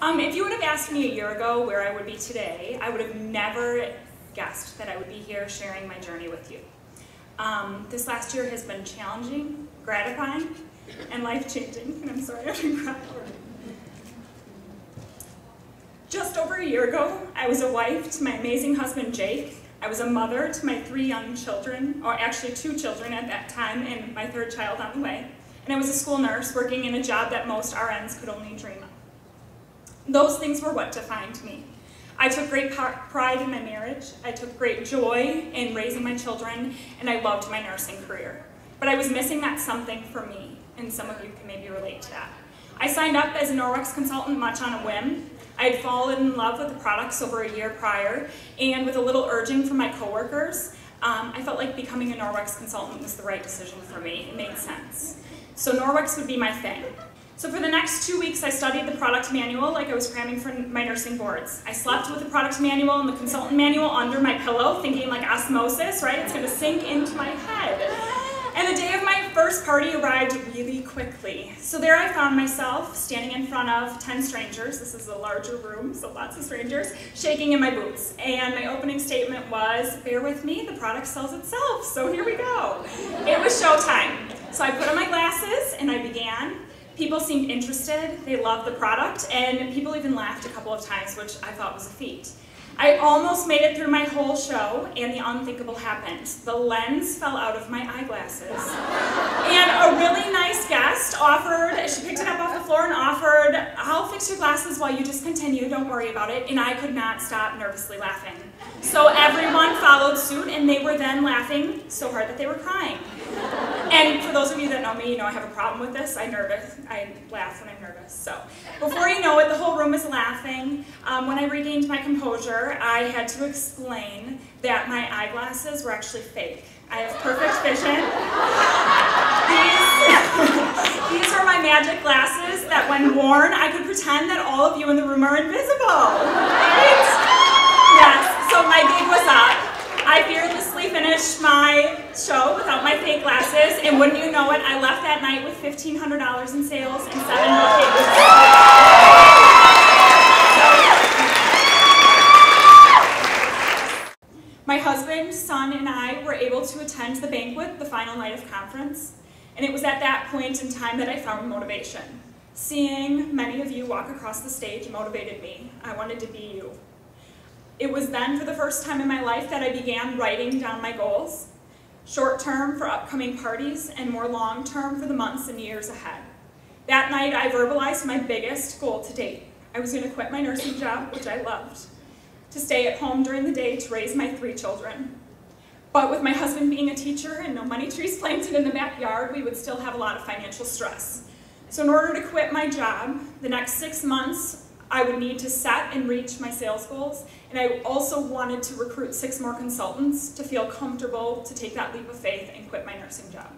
If you would have asked me a year ago where I would be today, I would have never guessed that I would be here sharing my journey with you. This last year has been challenging, gratifying, and life-changing. And I'm sorry, I didn't cry already. Just over a year ago, I was a wife to my amazing husband, Jake. I was a mother to my 3 young children, or actually 2 children at that time, and my 3rd child on the way. And I was a school nurse working in a job that most RNs could only dream of. Those things were what defined me. I took great pride in my marriage, I took great joy in raising my children, and I loved my nursing career. But I was missing that something for me, and some of you can maybe relate to that. I signed up as a Norwex consultant much on a whim. I had fallen in love with the products over a year prior, and with a little urging from my coworkers, I felt like becoming a Norwex consultant was the right decision for me. It made sense. So Norwex would be my thing. So for the next 2 weeks, I studied the product manual like I was cramming for my nursing boards. I slept with the product manual and the consultant manual under my pillow, thinking like osmosis, right? It's gonna sink into my head. And the day of my first party arrived really quickly. So there I found myself standing in front of 10 strangers. This is a larger room, so lots of strangers, shaking in my boots. And my opening statement was, bear with me, the product sells itself. So here we go. It was showtime. So I put on my glasses and I began. People seemed interested, they loved the product, and people even laughed a couple of times, which I thought was a feat. I almost made it through my whole show, and the unthinkable happened. The lens fell out of my eyeglasses. And a really nice guest offered, she picked it up off the floor and offered, I'll fix your glasses while you just continue, don't worry about it, and I could not stop nervously laughing. So everyone followed suit, and they were then laughing so hard that they were crying. And for those of you that know me, you know I have a problem with this. I laugh when I'm nervous. So before you know it, the whole room is laughing. When I regained my composure, I had to explain that my eyeglasses were actually fake. I have perfect vision. These are my magic glasses that when worn, I could pretend that all of you in the room are invisible. Right? Yes, so my gig was up. I fearlessly finished my show without my fake glasses, and wouldn't you know it, I left that night with $1,500 in sales and 7 bookings. My husband, son, and I were able to attend the banquet the final night of conference, and it was at that point in time that I found motivation. Seeing many of you walk across the stage motivated me. I wanted to be you. It was then, for the first time in my life, that I began writing down my goals, short-term for upcoming parties, and more long-term for the months and years ahead. That night, I verbalized my biggest goal to date. I was going to quit my nursing job, which I loved, to stay at home during the day to raise my 3 children. But with my husband being a teacher and no money trees planted in the backyard, we would still have a lot of financial stress. So in order to quit my job, the next 6 months, I would need to set and reach my sales goals, and I also wanted to recruit 6 more consultants to feel comfortable to take that leap of faith and quit my nursing job.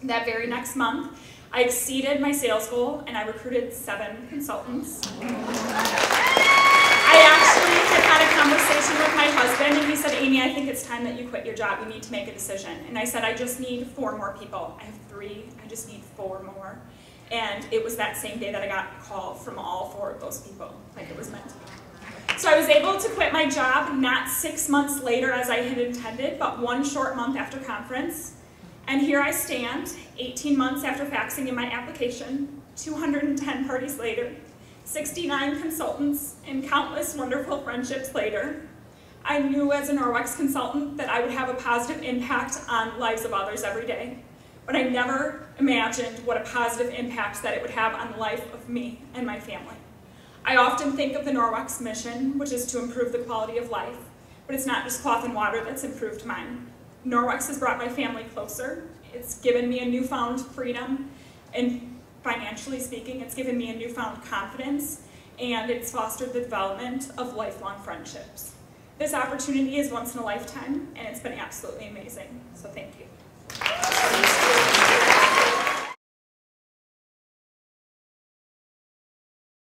That very next month, I exceeded my sales goal, and I recruited 7 consultants. I actually had a conversation with my husband, and he said, Amy, I think it's time that you quit your job. You need to make a decision. And I said, I just need 4 more people. I have 3, I just need 4 more. And it was that same day that I got a call from all 4 of those people, like it was meant to be. So I was able to quit my job not 6 months later as I had intended, but 1 short month after conference. And here I stand, 18 months after faxing in my application, 210 parties later, 69 consultants, and countless wonderful friendships later. I knew as a Norwex consultant that I would have a positive impact on the lives of others every day. But I never imagined what a positive impact that it would have on the life of me and my family. I often think of the Norwex mission, which is to improve the quality of life, but it's not just cloth and water that's improved mine. Norwex has brought my family closer. It's given me a newfound freedom, and financially speaking, it's given me a newfound confidence, and it's fostered the development of lifelong friendships. This opportunity is once in a lifetime, and it's been absolutely amazing, so thank you.